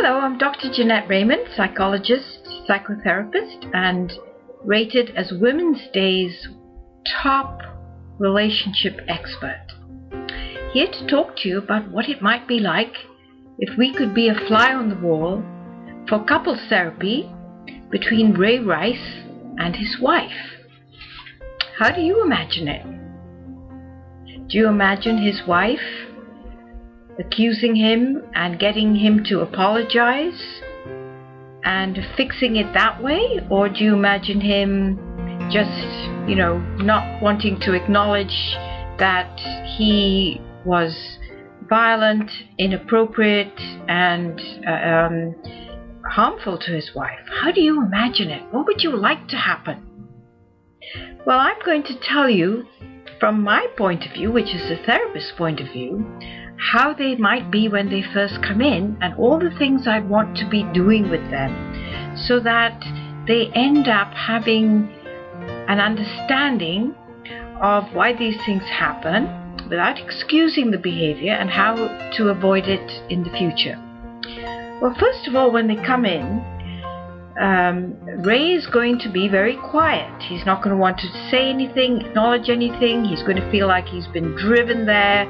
Hello, I'm Dr. Jeanette Raymond, psychologist, psychotherapist, and rated as Women's Day's top relationship expert. Here to talk to you about what it might be like if we could be a fly on the wall for couples therapy between Ray Rice and his wife. How do you imagine it? Do you imagine his wife accusing him and getting him to apologize and fixing it that way? Or do you imagine him just, not wanting to acknowledge that he was violent, inappropriate, and harmful to his wife? How do you imagine it? What would you like to happen? Well, I'm going to tell you from my point of view, which is the therapist's point of view, how they might be when they first come in and all the things I'd want to be doing with them so that they end up having an understanding of why these things happen without excusing the behavior and how to avoid it in the future. Well, first of all, when they come in, Ray is going to be very quiet. He's not going to want to say anything, acknowledge anything. He's going to feel like he's been driven there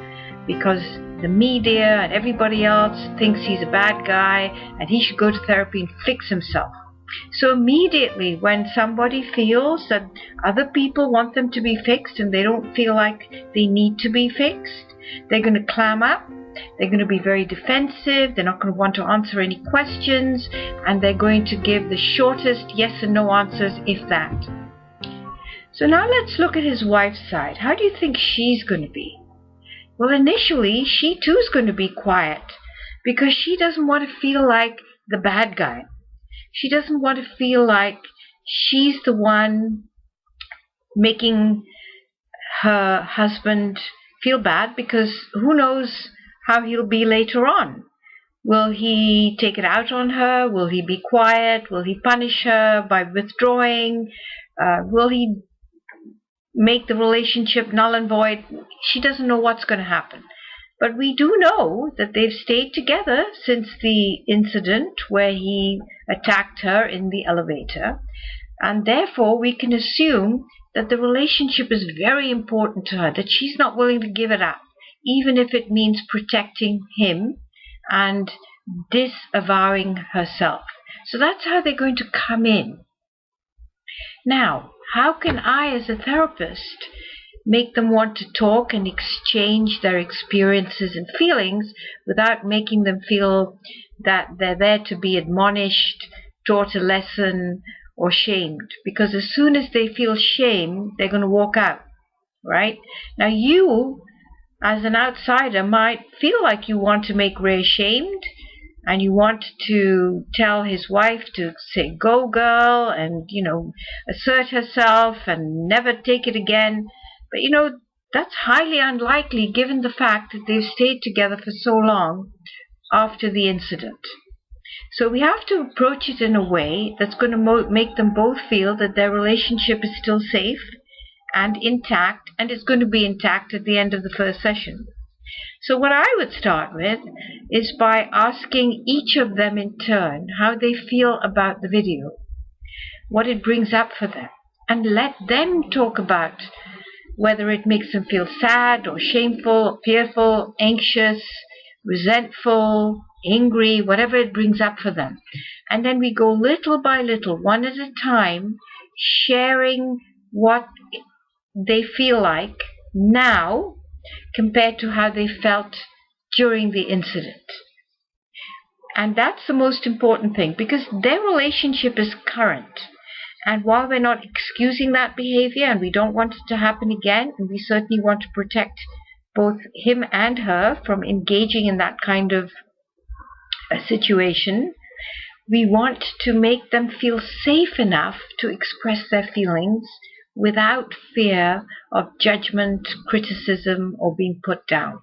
because the media and everybody else thinks he's a bad guy and he should go to therapy and fix himself. So immediately when somebody feels that other people want them to be fixed and they don't feel like they need to be fixed, they're going to clam up. They're going to be very defensive. They're not going to want to answer any questions, and they're going to give the shortest yes and no answers, if that. So now let's look at his wife's side. How do you think she's going to be? Well, initially, she too is going to be quiet because she doesn't want to feel like the bad guy. She doesn't want to feel like she's the one making her husband feel bad, because who knows how he'll be later on. Will he take it out on her? Will he be quiet? Will he punish her by withdrawing? Will he make the relationship null and void? She doesn't know what's going to happen. But we do know that they've stayed together since the incident where he attacked her in the elevator. And therefore, we can assume that the relationship is very important to her, that she's not willing to give it up, even if it means protecting him and disavowing herself. So that's how they're going to come in. Now, how can I, as a therapist, make them want to talk and exchange their experiences and feelings without making them feel that they're there to be admonished, taught a lesson, or shamed? Because as soon as they feel shame, they're going to walk out, right? Now, you, as an outsider, might feel like you want to make Ray ashamed and you want to tell his wife to say, go girl, and, assert herself and never take it again. But, that's highly unlikely given the fact that they've stayed together for so long after the incident. So we have to approach it in a way that's going to make them both feel that their relationship is still safe and intact, and it's going to be intact at the end of the first session. So what I would start with is by asking each of them in turn how they feel about the video, what it brings up for them, and let them talk about whether it makes them feel sad or shameful, fearful, anxious, resentful, angry, whatever it brings up for them. And then we go little by little, one at a time, sharing what they feel like now compared to how they felt during the incident. And that's the most important thing, because their relationship is current. And while we're not excusing that behavior and we don't want it to happen again, and we certainly want to protect both him and her from engaging in that kind of a situation, we want to make them feel safe enough to express their feelings without fear of judgment, criticism, or being put down.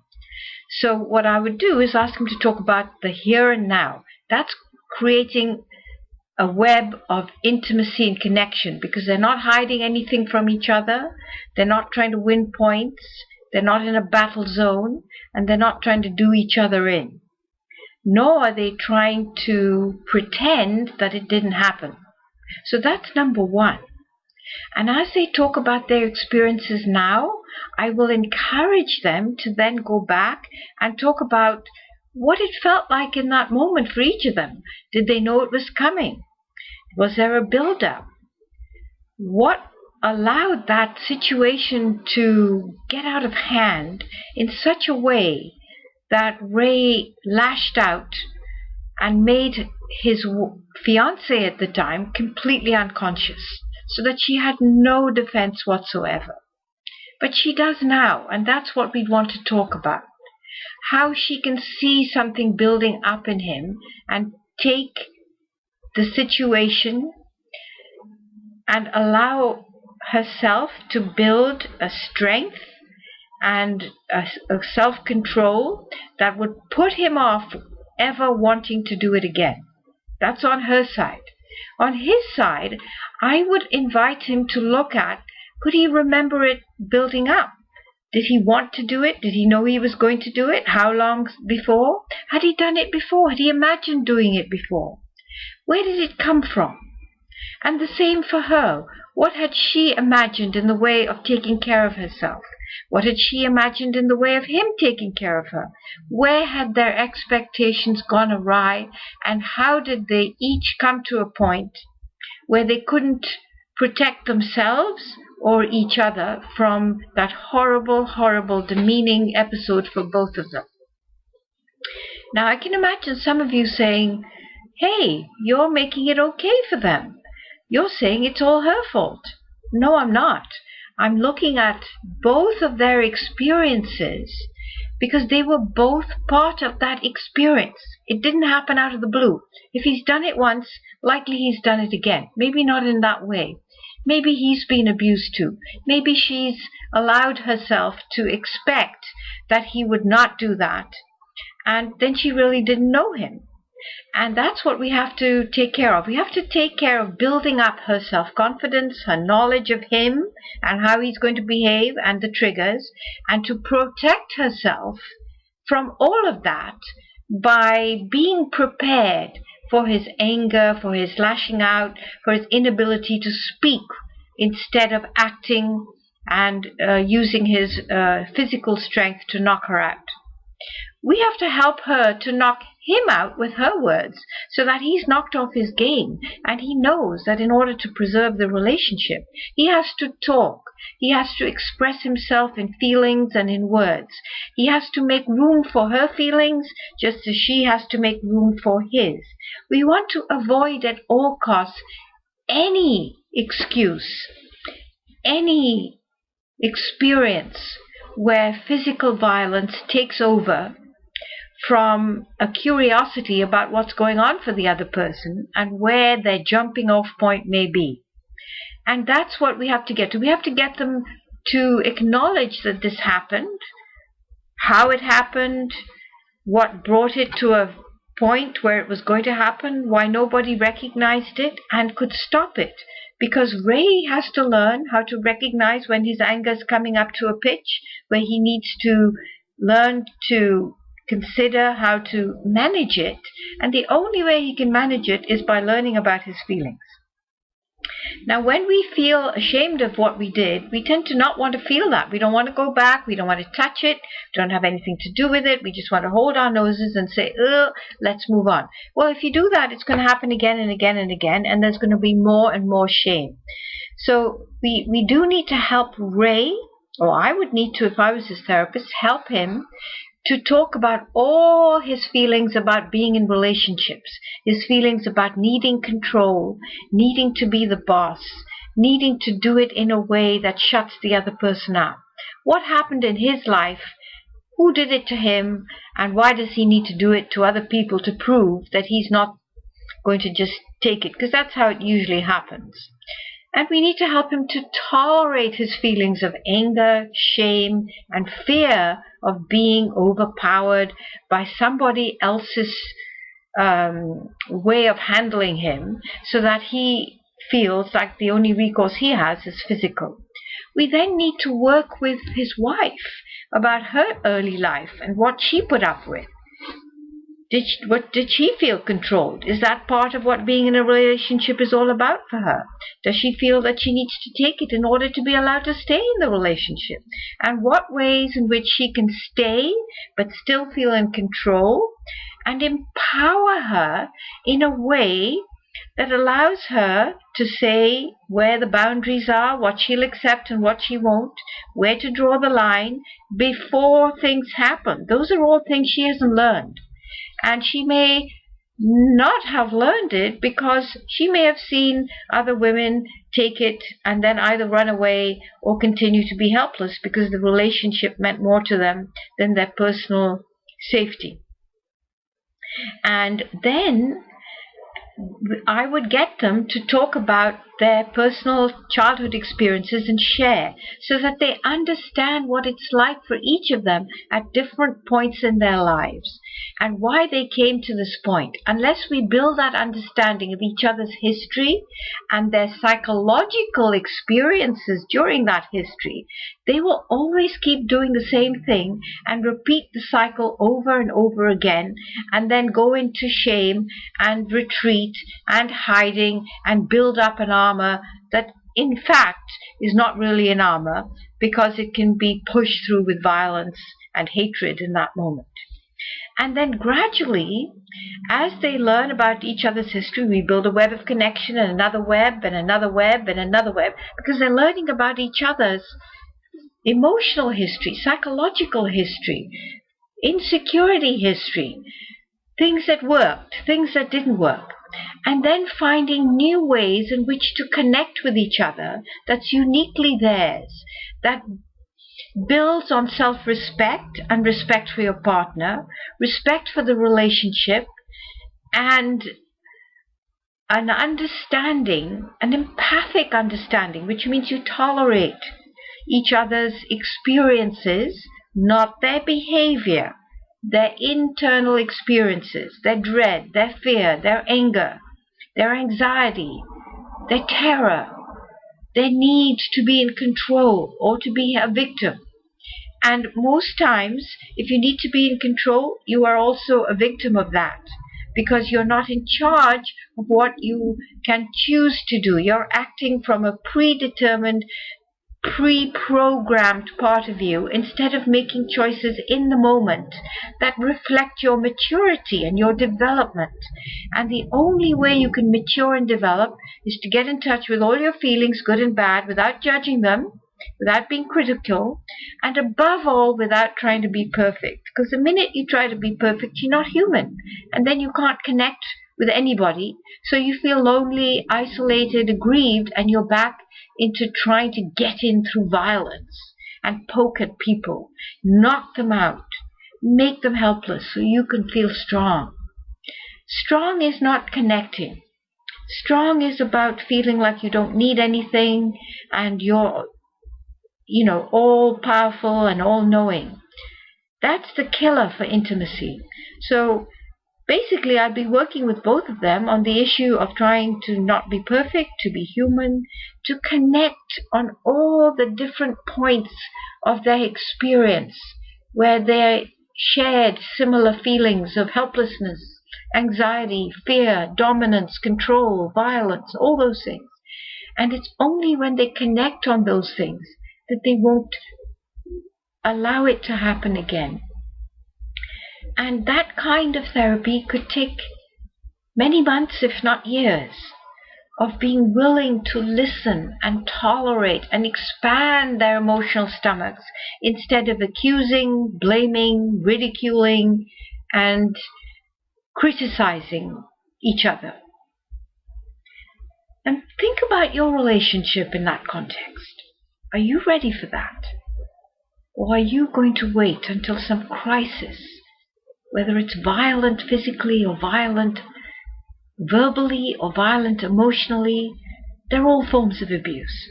So what I would do is ask them to talk about the here and now. That's creating a web of intimacy and connection, because they're not hiding anything from each other. They're not trying to win points. They're not in a battle zone, and they're not trying to do each other in. nor are they trying to pretend that it didn't happen. So that's number one. And as they talk about their experiences now, I will encourage them to then go back and talk about what it felt like in that moment for each of them. Did they know it was coming? Was there a build-up? What allowed that situation to get out of hand in such a way that Ray lashed out and made his fiancée at the time completely unconscious, so that she had no defense whatsoever. But she does now, and that's what we'd want to talk about. How she can see something building up in him and take the situation and allow herself to build a strength and a self-control that would put him off ever wanting to do it again. That's on her side. On his side, I would invite him to look at, could he remember it building up? Did he want to do it? Did he know he was going to do it? How long before? Had he done it before? Had he imagined doing it before? Where did it come from? And the same for her. What had she imagined in the way of taking care of herself? What had she imagined in the way of him taking care of her? Where had their expectations gone awry? And how did they each come to a point where they couldn't protect themselves or each other from that horrible, horrible, demeaning episode for both of them? Now, I can imagine some of you saying, hey, you're making it okay for them. You're saying it's all her fault. No, I'm not. I'm looking at both of their experiences because they were both part of that experience. It didn't happen out of the blue. If he's done it once, likely he's done it again. Maybe not in that way. Maybe he's been abused too. Maybe she's allowed herself to expect that he would not do that. And then she really didn't know him. And that's what we have to take care of. We have to take care of building up her self-confidence, her knowledge of him and how he's going to behave and the triggers, and to protect herself from all of that by being prepared for his anger, for his lashing out, for his inability to speak instead of acting and using his physical strength to knock her out. We have to help her to knock him out with her words so that he's knocked off his game, and he knows that in order to preserve the relationship, he has to talk. He has to express himself in feelings and in words. He has to make room for her feelings just as she has to make room for his. We want to avoid at all costs any excuse, any experience where physical violence takes over from a curiosity about what's going on for the other person and where their jumping off point may be. And that's what we have to get to. We have to get them to acknowledge that this happened, how it happened, what brought it to a point where it was going to happen, why nobody recognized it and could stop it. Because Ray has to learn how to recognize when his anger is coming up to a pitch where he needs to learn to consider how to manage it, and the only way he can manage it is by learning about his feelings. Now, when we feel ashamed of what we did, we tend to not want to feel that. We don't want to go back. We don't want to touch it. We don't have anything to do with it. We just want to hold our noses and say, let's move on. Well, if you do that, it's going to happen again and again and again, and there's going to be more and more shame. So we do need to help Ray, or I would need to, if I was his therapist, help him to talk about all his feelings about being in relationships, his feelings about needing control, needing to be the boss, needing to do it in a way that shuts the other person out. What happened in his life? Who did it to him? And why does he need to do it to other people to prove that he's not going to just take it? Because that's how it usually happens. And we need to help him to tolerate his feelings of anger, shame, and fear of being overpowered by somebody else's way of handling him, so that he feels like the only recourse he has is physical. We then need to work with his wife about her early life and what she put up with. What did she feel controlled? Is that part of what being in a relationship is all about for her? Does she feel that she needs to take it in order to be allowed to stay in the relationship? And what ways in which she can stay but still feel in control and empower her in a way that allows her to say where the boundaries are, what she'll accept and what she won't, where to draw the line before things happen. Those are all things she hasn't learned. And she may not have learned it because she may have seen other women take it and then either run away or continue to be helpless because the relationship meant more to them than their personal safety. And then I would get them to talk about their personal childhood experiences and share so that they understand what it's like for each of them at different points in their lives and why they came to this point. Unless we build that understanding of each other's history and their psychological experiences during that history, they will always keep doing the same thing and repeat the cycle over and over again and then go into shame and retreat and hiding and build up an armor that in fact is not really an armor because it can be pushed through with violence and hatred in that moment. And then gradually, as they learn about each other's history, we build a web of connection and another web and another web and another web because they're learning about each other's emotional history, psychological history, insecurity history, things that worked, things that didn't work. And then finding new ways in which to connect with each other that's uniquely theirs, that builds on self-respect and respect for your partner, respect for the relationship, and an understanding, an empathic understanding, which means you tolerate each other's experiences, not their behavior, their internal experiences, their dread, their fear, their anger, their anxiety, their terror, their need to be in control or to be a victim. And most times, if you need to be in control, you are also a victim of that because you're not in charge of what you can choose to do. You're acting from a predetermined, pre-programmed part of you instead of making choices in the moment that reflect your maturity and your development. And the only way you can mature and develop is to get in touch with all your feelings, good and bad, without judging them, without being critical, and above all, without trying to be perfect. Because the minute you try to be perfect, you're not human. And then you can't connect with anybody. So you feel lonely, isolated, aggrieved, and you're back into trying to get in through violence and poke at people, knock them out, make them helpless so you can feel strong. Strong is not connecting. Strong is about feeling like you don't need anything and you're, all powerful and all knowing. That's the killer for intimacy. So basically, I'd be working with both of them on the issue of trying to not be perfect, to be human, to connect on all the different points of their experience where they shared similar feelings of helplessness, anxiety, fear, dominance, control, violence, all those things. And it's only when they connect on those things that they won't allow it to happen again. And that kind of therapy could take many months, if not years, of being willing to listen and tolerate and expand their emotional stomachs instead of accusing, blaming, ridiculing, and criticizing each other. And think about your relationship in that context. Are you ready for that? Or are you going to wait until some crisis, whether it's violent physically or violent verbally or violent emotionally? They're all forms of abuse,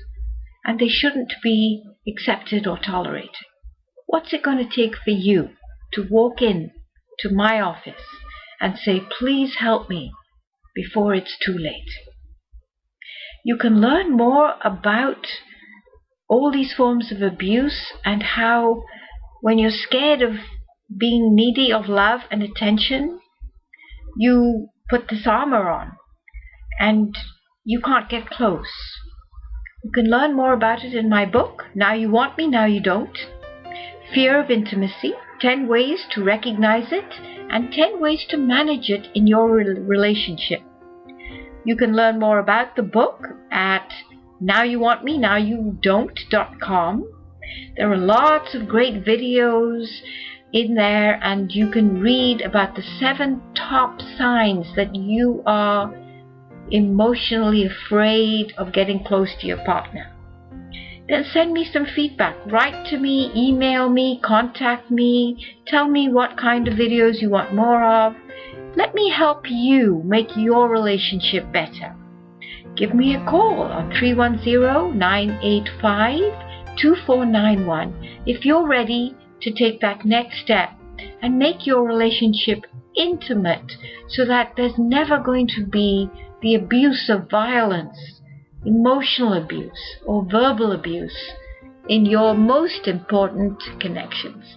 and they shouldn't be accepted or tolerated. What's it going to take for you to walk in to my office and say, please help me before it's too late? You can learn more about all these forms of abuse and how when you're scared of being needy of love and attention, you put this armor on and you can't get close. You can learn more about it in my book, Now You Want Me, Now You Don't. Fear of Intimacy, 10 ways to recognize it and 10 ways to manage it in your relationship. You can learn more about the book at nowyouwantmenowyouDon't.com. There are lots of great videos in there, and you can read about the 7 top signs that you are emotionally afraid of getting close to your partner. Then send me some feedback. Write to me, email me, contact me, tell me what kind of videos you want more of. Let me help you make your relationship better. Give me a call on 310-985-2491 if you're ready to take that next step and make your relationship intimate so that there's never going to be the abuse of violence, emotional abuse, or verbal abuse in your most important connections.